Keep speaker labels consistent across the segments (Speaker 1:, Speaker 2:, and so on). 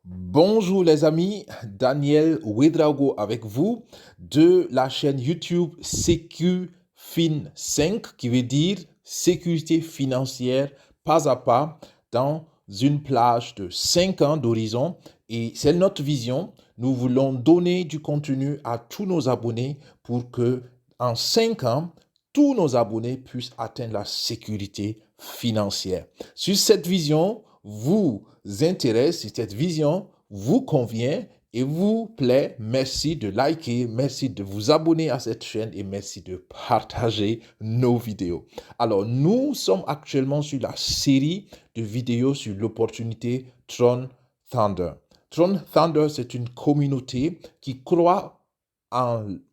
Speaker 1: Bonjour les amis, Daniel Ouedraogo avec vous de la chaîne YouTube SecuFin 5 qui veut dire sécurité financière pas à pas dans une plage de 5 ans d'horizon et c'est notre vision. Nous voulons donner du contenu à tous nos abonnés pour que en 5 ans, tous nos abonnés puissent atteindre la sécurité financière. Sur cette vision, vous intéresse, si cette vision vous convient et vous plaît, merci de liker, merci de vous abonner à cette chaîne et merci de partager nos vidéos. Alors, nous sommes actuellement sur la série de vidéos sur l'opportunité Tron Thunder. Tron Thunder, c'est une communauté qui croit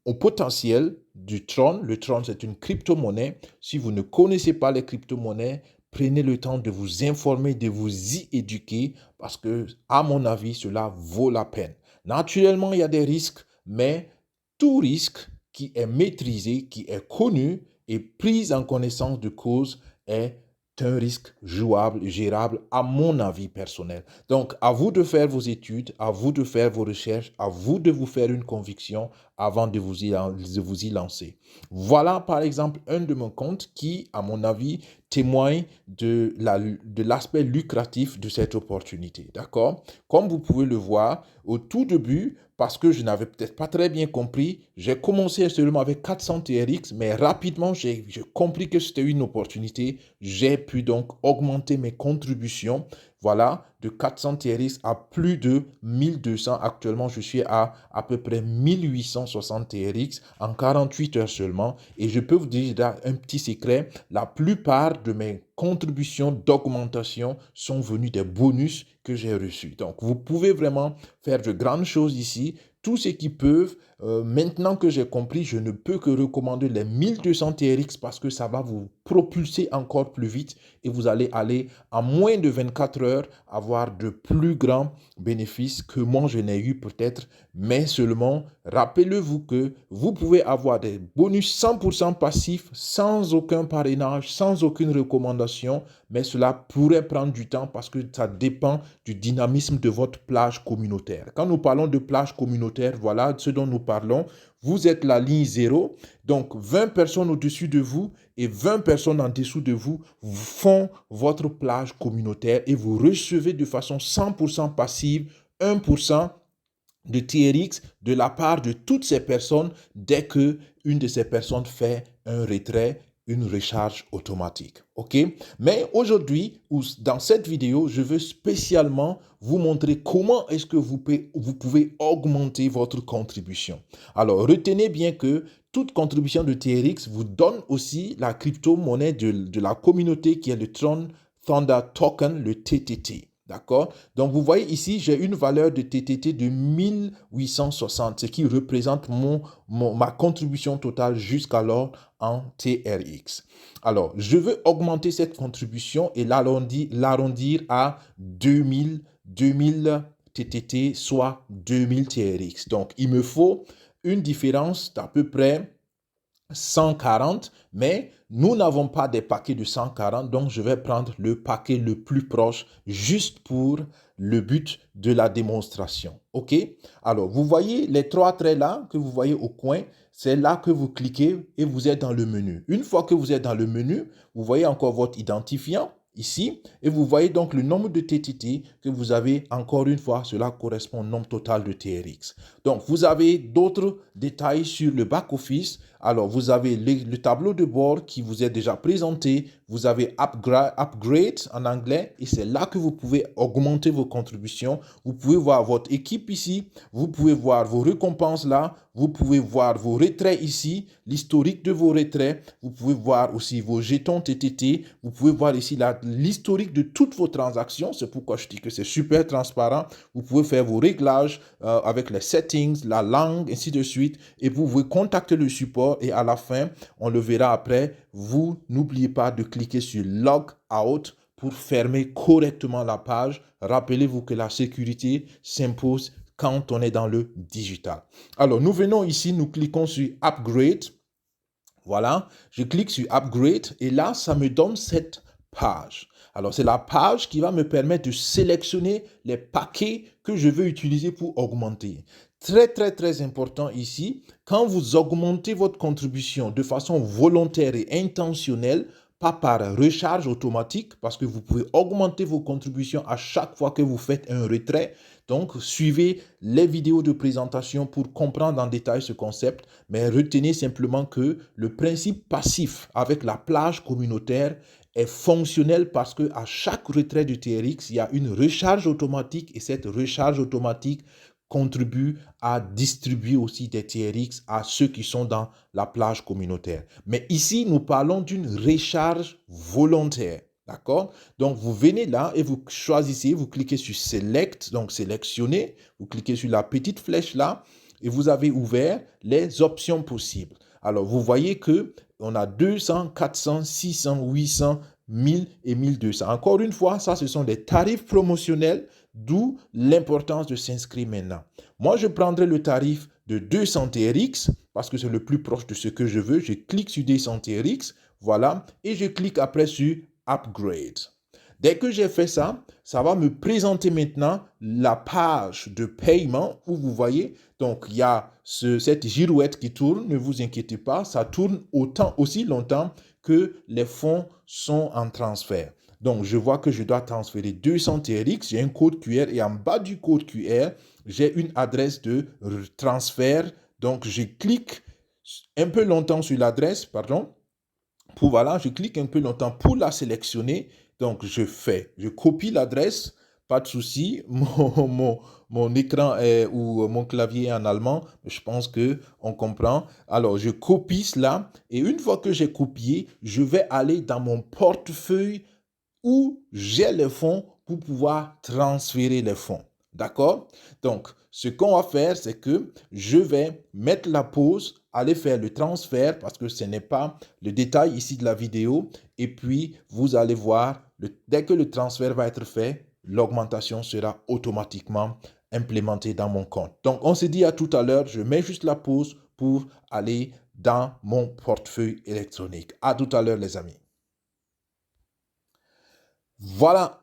Speaker 1: au potentiel du Tron. Le Tron, c'est une crypto-monnaie. Si vous ne connaissez pas les crypto-monnaies, prenez le temps de vous informer, de vous y éduquer parce que, à mon avis, cela vaut la peine. Naturellement, il y a des risques, mais tout risque qui est maîtrisé, qui est connu et pris en connaissance de cause est un risque jouable, gérable, à mon avis personnel. Donc, à vous de faire vos études, à vous de faire vos recherches, à vous de vous faire une conviction avant de vous y lancer. Voilà, par exemple, un de mes comptes qui, à mon avis, témoigne de l'aspect lucratif de cette opportunité. D'accord? Comme vous pouvez le voir, au tout début, parce que je n'avais peut-être pas très bien compris, j'ai commencé seulement avec 400 TRX, mais rapidement, j'ai compris que c'était une opportunité. J'ai pu donc augmenter mes contributions, voilà, de 400 TRX à plus de 1200. Actuellement, je suis à peu près 1860 TRX en 48 heures seulement. Et je peux vous dire un petit secret, la plupart de mes contributions d'augmentation sont venues des bonus que j'ai reçus. Donc, vous pouvez vraiment faire de grandes choses ici. Tous ceux qui peuvent, maintenant que j'ai compris, je ne peux que recommander les 1200 TRX parce que ça va vous propulser encore plus vite et vous allez aller en moins de 24 heures avoir de plus grands bénéfices que moi je n'ai eu peut-être, mais seulement rappelez-vous que vous pouvez avoir des bonus 100% passifs sans aucun parrainage, sans aucune recommandation, mais cela pourrait prendre du temps parce que ça dépend du dynamisme de votre plage communautaire. Quand nous parlons de plage communautaire, voilà ce dont nous parlons. Vous êtes la ligne 0, donc 20 personnes au-dessus de vous et 20 personnes en dessous de vous font votre plage communautaire et vous recevez de façon 100% passive 1% de TRX de la part de toutes ces personnes dès que une de ces personnes fait un retrait, une recharge automatique. OK? Mais aujourd'hui, dans cette vidéo, je veux spécialement vous montrer comment est-ce que vous pouvez augmenter votre contribution. Alors, retenez bien que toute contribution de TRX vous donne aussi la crypto-monnaie de la communauté qui est le Tron Thunder Token, le TTT. D'accord? Donc, vous voyez ici, j'ai une valeur de TTT de 1860, ce qui représente ma contribution totale jusqu'alors en TRX. Alors, je veux augmenter cette contribution et l'arrondir à 2000 TTT, soit 2000 TRX. Donc, il me faut une différence d'à peu près 140, mais nous n'avons pas des paquets de 140, donc je vais prendre le paquet le plus proche juste pour le but de la démonstration. OK? Alors, vous voyez les trois traits là que vous voyez au coin, c'est là que vous cliquez et vous êtes dans le menu. Une fois que vous êtes dans le menu, vous voyez encore votre identifiant ici et vous voyez donc le nombre de TTT que vous avez. Encore une fois, cela correspond au nombre total de TRX. Donc, vous avez d'autres détails sur le back-office. Alors, vous avez le tableau de bord qui vous est déjà présenté. Vous avez upgrade en anglais et c'est là que vous pouvez augmenter vos contributions. Vous pouvez voir votre équipe ici. Vous pouvez voir vos récompenses là. Vous pouvez voir vos retraits ici, l'historique de vos retraits. Vous pouvez voir aussi vos jetons TTT. Vous pouvez voir ici l'historique de toutes vos transactions. C'est pourquoi je dis que c'est super transparent. Vous pouvez faire vos réglages avec les settings, la langue, ainsi de suite. Et vous pouvez contacter le support et à la fin, on le verra après. Vous n'oubliez pas de cliquer sur Log Out pour fermer correctement la page. Rappelez-vous que la sécurité s'impose quand on est dans le digital. Alors, nous venons ici, nous cliquons sur Upgrade. Voilà, je clique sur Upgrade et là, ça me donne cette page. Alors, c'est la page qui va me permettre de sélectionner les paquets que je veux utiliser pour augmenter. Très, très, très important ici, quand vous augmentez votre contribution de façon volontaire et intentionnelle, pas par recharge automatique, parce que vous pouvez augmenter vos contributions à chaque fois que vous faites un retrait. Donc, suivez les vidéos de présentation pour comprendre en détail ce concept, mais retenez simplement que le principe passif avec la plage communautaire est fonctionnel parce que à chaque retrait du TRX, il y a une recharge automatique et cette recharge automatique contribue à distribuer aussi des TRX à ceux qui sont dans la plage communautaire. Mais ici, nous parlons d'une recharge volontaire. D'accord? Donc, vous venez là et vous choisissez, vous cliquez sur Select, donc sélectionner, vous cliquez sur la petite flèche là et vous avez ouvert les options possibles. Alors, vous voyez que on a 200, 400, 600, 800, 1000 et 1200. Encore une fois, ça, ce sont des tarifs promotionnels, d'où l'importance de s'inscrire maintenant. Moi, je prendrai le tarif de 200 TRX parce que c'est le plus proche de ce que je veux. Je clique sur 200 TRX, voilà, et je clique après sur Upgrade. Dès que j'ai fait ça, ça va me présenter maintenant la page de paiement où vous voyez, donc il y a cette girouette qui tourne, ne vous inquiétez pas, ça tourne aussi longtemps que les fonds sont en transfert. Donc, je vois que je dois transférer 200 TRX, j'ai un code QR et en bas du code QR, j'ai une adresse de transfert. Donc, je clique un peu longtemps sur l'adresse, je clique un peu longtemps pour la sélectionner. Donc, je copie l'adresse, pas de souci. Mon écran ou mon clavier est en allemand, je pense qu'on comprend. Alors, je copie cela et une fois que j'ai copié, je vais aller dans mon portefeuille où j'ai les fonds pour pouvoir transférer les fonds. D'accord? Donc, ce qu'on va faire, c'est que je vais mettre la pause, aller faire le transfert parce que ce n'est pas le détail ici de la vidéo. Et puis, vous allez voir, dès que le transfert va être fait, l'augmentation sera automatiquement implémentée dans mon compte. Donc, on se dit à tout à l'heure. Je mets juste la pause pour aller dans mon portefeuille électronique. À tout à l'heure, les amis. Voilà.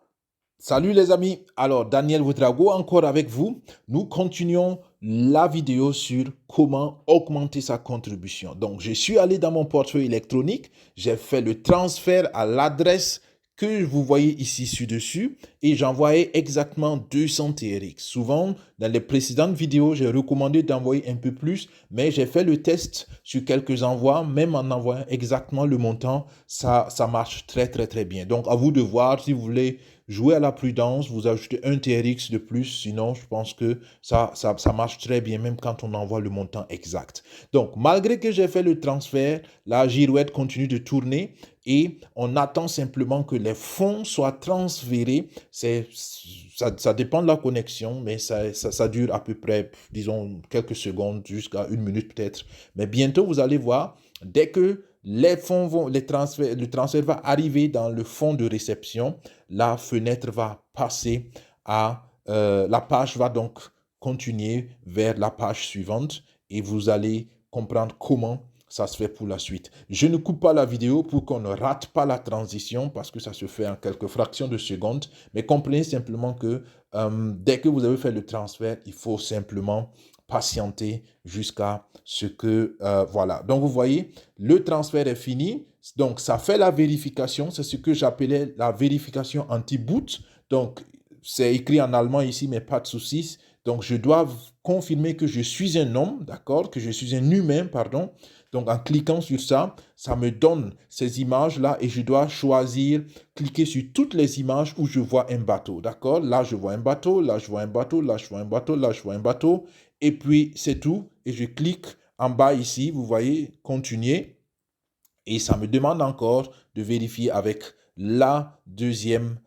Speaker 1: Salut les amis, alors Daniel Ouedraogo encore avec vous. Nous continuons la vidéo sur comment augmenter sa contribution. Donc je suis allé dans mon portefeuille électronique, j'ai fait le transfert à l'adresse que vous voyez ici sur-dessus et j'envoyais exactement 200 TRX. Souvent, dans les précédentes vidéos, j'ai recommandé d'envoyer un peu plus, mais j'ai fait le test sur quelques envois, même en envoyant exactement le montant, ça marche très très très bien. Donc à vous de voir si vous voulez jouer à la prudence, vous ajoutez un TRX de plus, sinon je pense que ça marche très bien même quand on envoie le montant exact. Donc malgré que j'ai fait le transfert, la girouette continue de tourner et on attend simplement que les fonds soient transférés. Ça dépend de la connexion, mais ça dure à peu près, disons, quelques secondes, jusqu'à une minute peut-être. Mais bientôt, vous allez voir, dès que les fonds le transfert va arriver dans le fonds de réception, la fenêtre va passer la page va donc continuer vers la page suivante et vous allez comprendre comment ça se fait pour la suite. Je ne coupe pas la vidéo pour qu'on ne rate pas la transition parce que ça se fait en quelques fractions de secondes, mais comprenez simplement que dès que vous avez fait le transfert, il faut simplement patienter jusqu'à ce que, voilà. Donc, vous voyez, le transfert est fini. Donc, ça fait la vérification. C'est ce que j'appelais la vérification anti-boot. Donc, c'est écrit en allemand ici, mais pas de soucis. Donc, je dois confirmer que je suis un homme, d'accord, que je suis un humain, pardon. Donc, en cliquant sur ça, ça me donne ces images-là et je dois choisir, cliquer sur toutes les images où je vois un bateau, d'accord? Là, je vois un bateau, là, je vois un bateau, là, je vois un bateau, là, je vois un bateau. Et puis, c'est tout. Et je clique en bas ici, vous voyez, continuer. Et ça me demande encore de vérifier avec la deuxième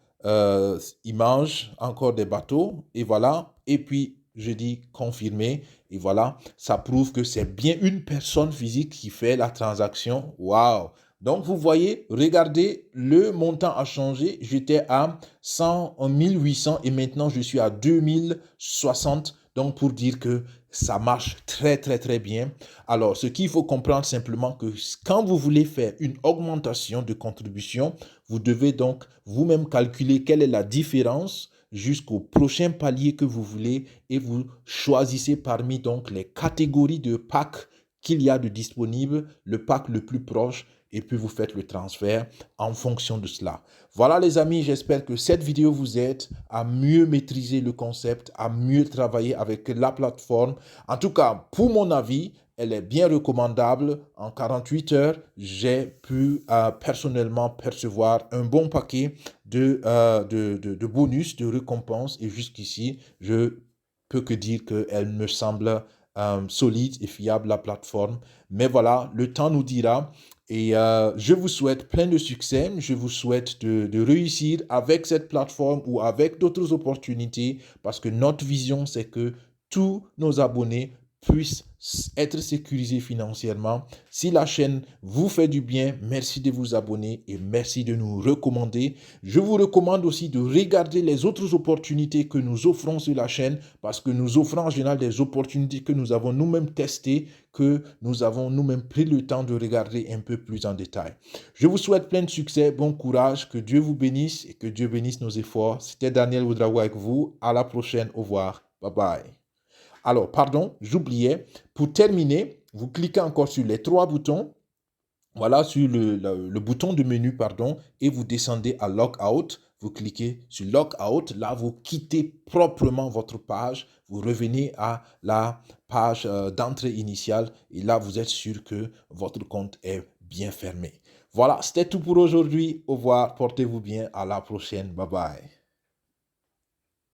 Speaker 1: image, encore des bateaux. Et voilà. Et puis, je dis confirmer. Et voilà, ça prouve que c'est bien une personne physique qui fait la transaction. Waouh! Donc, vous voyez, regardez, le montant a changé. J'étais à 100, 1800 et maintenant, je suis à 2060. Donc, pour dire que ça marche très, très, très bien. Alors, ce qu'il faut comprendre simplement que quand vous voulez faire une augmentation de contribution, vous devez donc vous-même calculer quelle est la différence jusqu'au prochain palier que vous voulez et vous choisissez parmi donc les catégories de packs qu'il y a de disponibles, le pack le plus proche et puis vous faites le transfert en fonction de cela. Voilà les amis, j'espère que cette vidéo vous aide à mieux maîtriser le concept, à mieux travailler avec la plateforme. En tout cas, pour mon avis, elle est bien recommandable. En 48 heures, j'ai pu personnellement percevoir un bon paquet de bonus, de récompenses. Et jusqu'ici, je peux que dire qu'elle me semble solide et fiable, la plateforme. Mais voilà, le temps nous dira. Et je vous souhaite plein de succès. Je vous souhaite de réussir avec cette plateforme ou avec d'autres opportunités parce que notre vision, c'est que tous nos abonnés puissent être sécurisés financièrement. Si la chaîne vous fait du bien, merci de vous abonner et merci de nous recommander. Je vous recommande aussi de regarder les autres opportunités que nous offrons sur la chaîne parce que nous offrons en général des opportunités que nous avons nous-mêmes testées, que nous avons nous-mêmes pris le temps de regarder un peu plus en détail. Je vous souhaite plein de succès, bon courage, que Dieu vous bénisse et que Dieu bénisse nos efforts. C'était Daniel Ouedraogo avec vous. À la prochaine. Au revoir. Bye bye. Alors, pardon, j'oubliais. Pour terminer, vous cliquez encore sur les trois boutons. Voilà, sur le bouton de menu, pardon, et vous descendez à Logout. Vous cliquez sur Logout. Là, vous quittez proprement votre page. Vous revenez à la page d'entrée initiale. Et là, vous êtes sûr que votre compte est bien fermé. Voilà, c'était tout pour aujourd'hui. Au revoir. Portez-vous bien. À la prochaine. Bye bye.